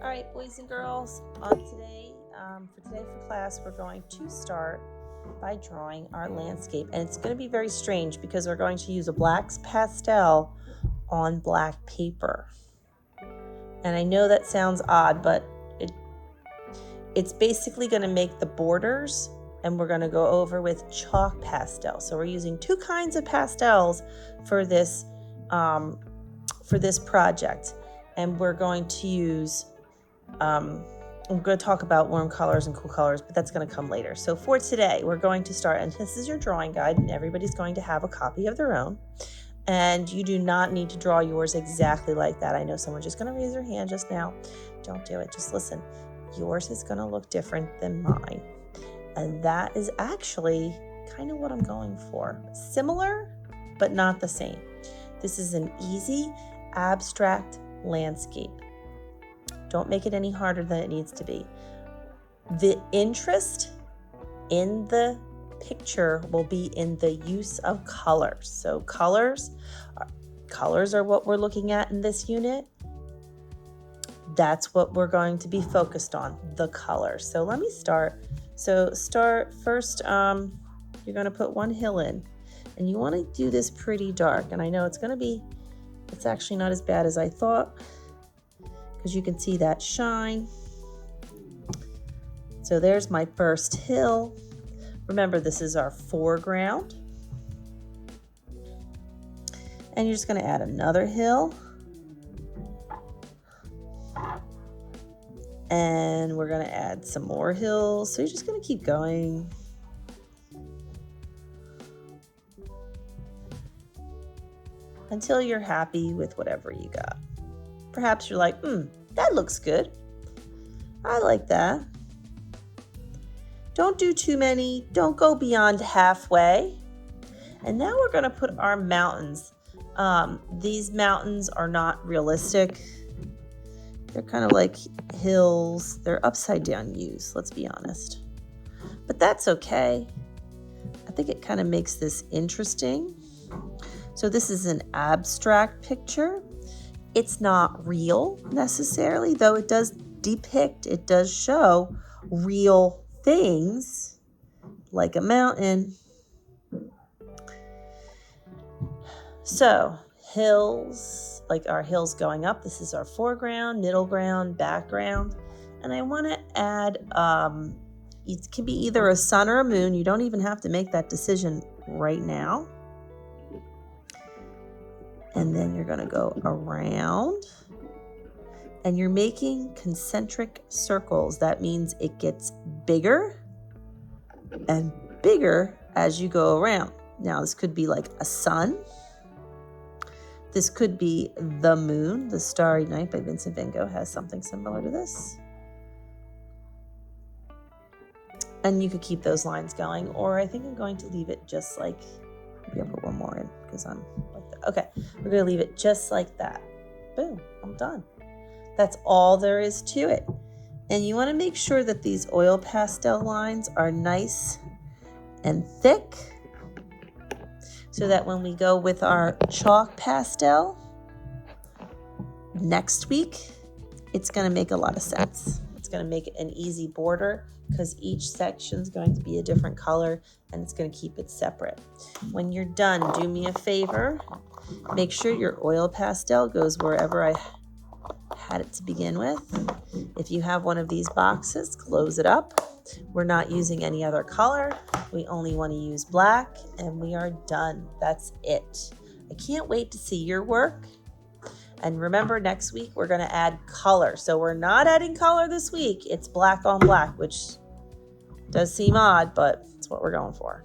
All right, boys and girls, for class, we're going to start by drawing our landscape. And it's going to be very strange because we're going to use a black pastel on black paper. And I know that sounds odd, but it's basically going to make the borders, and we're going to go over with chalk pastel. So we're using two kinds of pastels for this project. And we're going to use I'm going to talk about warm colors and cool colors, but that's going to come later. So for today, we're going to start, and this is your drawing guide, and everybody's going to have a copy of their own. And you do not need to draw yours exactly like that. I know someone's just going to raise their hand just now. Don't do it. Just listen. Yours is going to look different than mine. And that is actually kind of what I'm going for. Similar, but not the same. This is an easy, abstract landscape. Don't make it any harder than it needs to be. The interest in the picture will be in the use of colors. So colors are what we're looking at in this unit. That's what we're going to be focused on, the colors. So let me start. So start first, you're going to put one hill in, and you want to do this pretty dark. And I know it's actually not as bad as I thought, because you can see that shine. So there's my first hill. Remember, this is our foreground. And you're just going to add another hill. And we're going to add some more hills. So you're just going to keep going. Until you're happy with whatever you got. Perhaps you're like, that looks good. I like that. Don't do too many. Don't go beyond halfway. And now we're going to put our mountains. These mountains are not realistic. They're kind of like hills. They're upside down U's, let's be honest. But that's okay. I think it kind of makes this interesting. So this is an abstract picture. It's not real necessarily, though it does show real things like a mountain. So hills, like our hills going up, this is our foreground, middle ground, background. And I want to add, it can be either a sun or a moon. You don't even have to make that decision right now. And then you're going to go around, and you're making concentric circles. That means it gets bigger and bigger as you go around. Now, this could be like a sun. This could be the moon. The Starry Night by Vincent van Gogh has something similar to this. And you could keep those lines going, or I think I'm going to leave it just like, maybe I'll put one more in because I'm like that. Okay, we're going to leave it just like that. Boom, I'm done. That's all there is to it. And you want to make sure that these oil pastel lines are nice and thick so that when we go with our chalk pastel next week, it's going to make a lot of sense. It's going to make it an easy border because each section is going to be a different color, and it's going to keep it separate. When you're done, do me a favor. Make sure your oil pastel goes wherever I had it to begin with. If you have one of these boxes, close it up. We're not using any other color. We only want to use black, and we are done. That's it. I can't wait to see your work. And remember, next week we're going to add color. So we're not adding color this week. It's black on black, which does seem odd, but it's what we're going for.